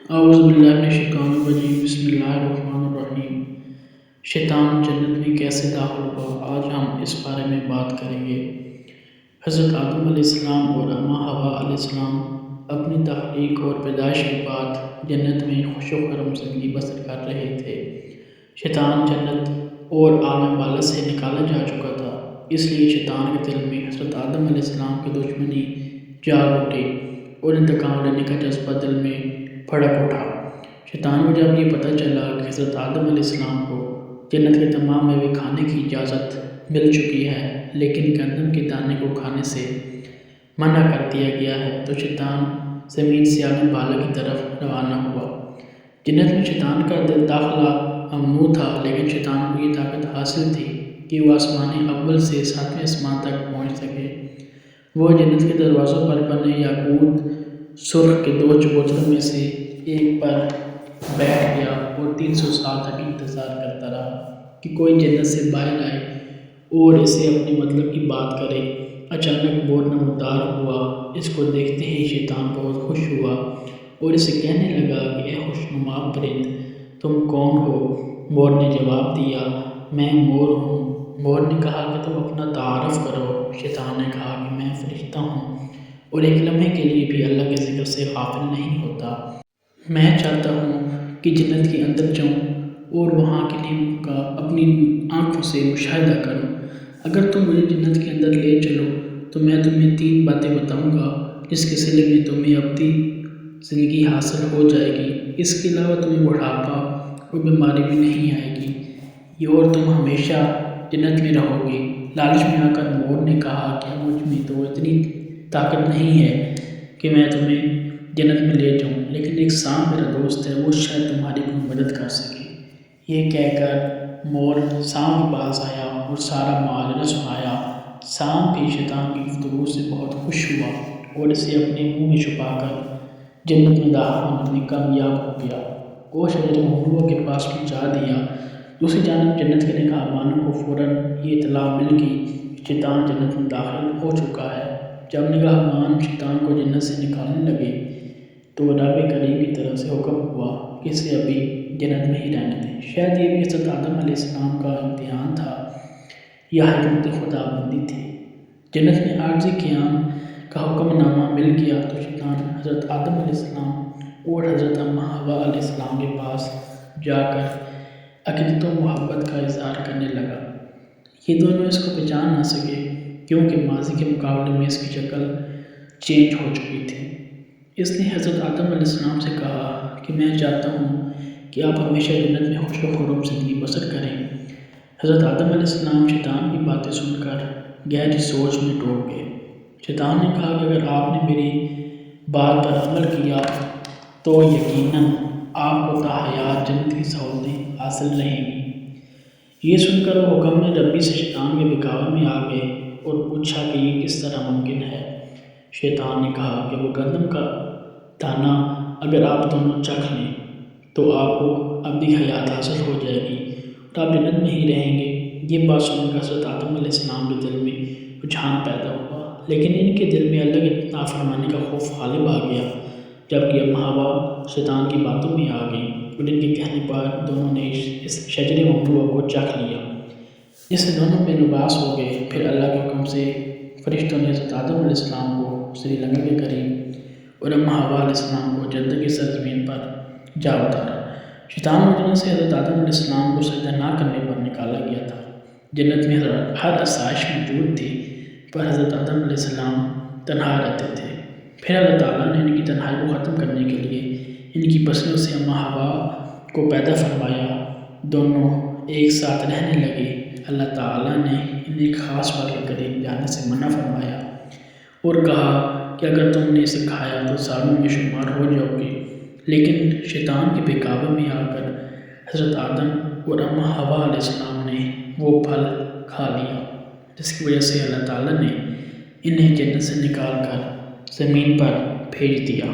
اعوذ باللہ من الشیطان الرجیم بسم اللہ الرحمن الرحیم۔ شیطان جنت میں کیسے داخل ہوا، آج ہم اس بارے میں بات کریں گے۔ حضرت آدم علیہ السلام اور اماں حوا علیہ السلام اپنی تخلیق اور پیدائش کے بعد جنت میں خوش و خرم زندگی بسر کر رہے تھے۔ شیطان جنت اور عالم بالا سے نکالا جا چکا تھا، اس لیے شیطان کے دل میں حضرت آدم علیہ السلام کی دشمنی جاگ اٹھی اور انتقام لینے کا جذبہ دل میں بھڑک اٹھا۔ شیطان کو جب یہ پتہ چلا کہ حضرت آدم علیہ السلام کو جنت کے تمام میوے کھانے کی اجازت مل چکی ہے لیکن گندم کے دانے کو کھانے سے منع کر دیا گیا ہے، تو شیطان زمین سے عالم بالا کی طرف روانہ ہوا۔ جنت میں شیطان کا داخلہ ممنوع تھا، لیکن شیطان کو یہ طاقت حاصل تھی کہ وہ آسمان اول سے 7ویں آسمان تک پہنچ سکے۔ وہ جنت کے دروازوں پر بنے یاقوت سرخ کے 2 چبوتروں میں سے ایک پر بیٹھ گیا اور 300 سال تک انتظار کرتا رہا کہ کوئی جنت سے باہر آئے اور اسے اپنے مطلب کی بات کرے۔ اچانک مور نمودار ہوا۔ اس کو دیکھتے ہی شیطان بہت خوش ہوا اور اسے کہنے لگا کہ اے خوشنما پرند، تم کون ہو؟ مور نے جواب دیا، میں مور ہوں۔ مور نے کہا کہ تم اپنا تعارف کرو۔ شیطان نے کہا کہ میں فرشتہ ہوں اور ایک لمحے کے لیے بھی اللہ کے ذکر سے غافل نہیں ہوتا۔ میں چاہتا ہوں کہ جنت کے اندر جاؤں اور وہاں کے نعمتوں کا اپنی آنکھوں سے مشاہدہ کروں۔ اگر تم مجھے جنت کے اندر لے چلو تو میں تمہیں 3 باتیں بتاؤں گا جس کے صلے میں تمہیں ابدی زندگی حاصل ہو جائے گی۔ اس کے علاوہ تمہیں بڑھاپا اور بیماری بھی نہیں آئے گی اور تم ہمیشہ جنت میں رہو گے۔ لالچ میں آ کر مور نے کہا کہ مجھ میں تو اتنی طاقت نہیں ہے کہ میں تمہیں جنت میں لے جاؤں، لیکن ایک سانپ میرا دوست ہے، وہ شاید تمہاری کوئی مدد کر سکے۔ یہ کہہ کر مور سانپ کے پاس آیا اور سارا معجزہ سنایا۔ سانپ بھی شیطان کی گفتگو سے بہت خوش ہوا اور اسے اپنے منہ میں چھپا کر جنت میں داخل ہونے میں کامیاب ہو گیا اور شجرہ ممنوعہ کے پاس پہنچا دیا۔ دوسری جانب جنت کے نگہبانوں کو فوراً یہ اطلاع مل گئی کہ شیطان جنت میں داخل ہو چکا ہے۔ جب نگہبان شیطان کو جنت سے نکالنے لگے تو رب کریم کی طرف سے حکم ہوا کہ اسے ابھی جنت میں ہی رہنے دیں۔ شاید یہ بھی حضرت آدم علیہ السلام کا امتحان تھا یا حکمت خدا بندی تھی۔ جنت میں عارضی قیام کا حکم نامہ مل گیا تو شیطان حضرت آدم علیہ السلام اور حضرت اماں حوا علیہ السلام کے پاس جا کر عقیدت و محبت کا اظہار کرنے لگا۔ یہ دونوں اس کو پہچان نہ سکے کیونکہ ماضی کے مقابلے میں اس کی شکل چینج ہو چکی تھی۔ اس نے حضرت آدم علیہ السلام سے کہا کہ میں چاہتا ہوں کہ آپ ہمیشہ جنت میں خوش و خرم زندگی بسر کریں۔ حضرت آدم علیہ السلام شیطان کی باتیں سن کر گہری سوچ میں ڈوب گئے۔ شیطان نے کہا کہ اگر آپ نے میری بات پر عمل کیا تو یقیناً آپ کو تا حیات جنت کی سہولتیں حاصل رہیں گی۔ یہ سن کر وہ حکم ربی سے شیطان کے بہکاوے میں آ گئے اور پوچھا کہ یہ کس طرح ممکن ہے۔ شیطان نے کہا کہ وہ گندم کا دانہ اگر آپ دونوں چکھ لیں تو آپ کو ابدی حیات حاصل ہو جائے گی اور آپ جنت میں ہی رہیں گے۔ یہ بات سن کر حضرت آدم علیہ السلام کے دل میں رجحان پیدا ہوا، لیکن ان کے دل میں اللہ کی نافرمانی کا خوف غالب آ گیا۔ جبکہ اماں حوا شیطان کی باتوں میں آ گئیں اور ان کے کہنے پر دونوں نے اس شجرہ ممنوعہ کو چکھ لیا، جس سے دونوں بے لباس ہو گئے۔ پھر اللہ کے حکم سے فرشتوں نے حضرت آدم علیہ السلام کو سری لنگا کے قریب اور اماں حوا علیہ السلام کو جنت کی سرزمین پر جا اتارا۔ شیطان کو جنت سے حضرت آدم علیہ السلام کو سجدہ نہ کرنے پر نکالا گیا تھا۔ جنت میں ہر آسائش موجود تھی، پر حضرت آدم علیہ السلام تنہا رہتے تھے۔ پھر اللہ تعالیٰ نے ان کی تنہائی کو ختم کرنے کے لیے ان کی پسلیوں سے اماں حوا کو پیدا فرمایا۔ دونوں ایک ساتھ رہنے لگے۔ اللہ تعالیٰ نے انہیں ایک خاص پھل کے قریب جانے سے منع فرمایا اور کہا کہ اگر تم نے اسے کھایا تو ظالموں میں شمار ہو جاؤ گے، لیکن شیطان کے بہکاوے میں آ کر حضرت آدم اور اماں حوا علیہ السلام نے وہ پھل کھا لیا، جس کی وجہ سے اللہ تعالیٰ نے انہیں جنت سے نکال کر زمین پر بھیج دیا۔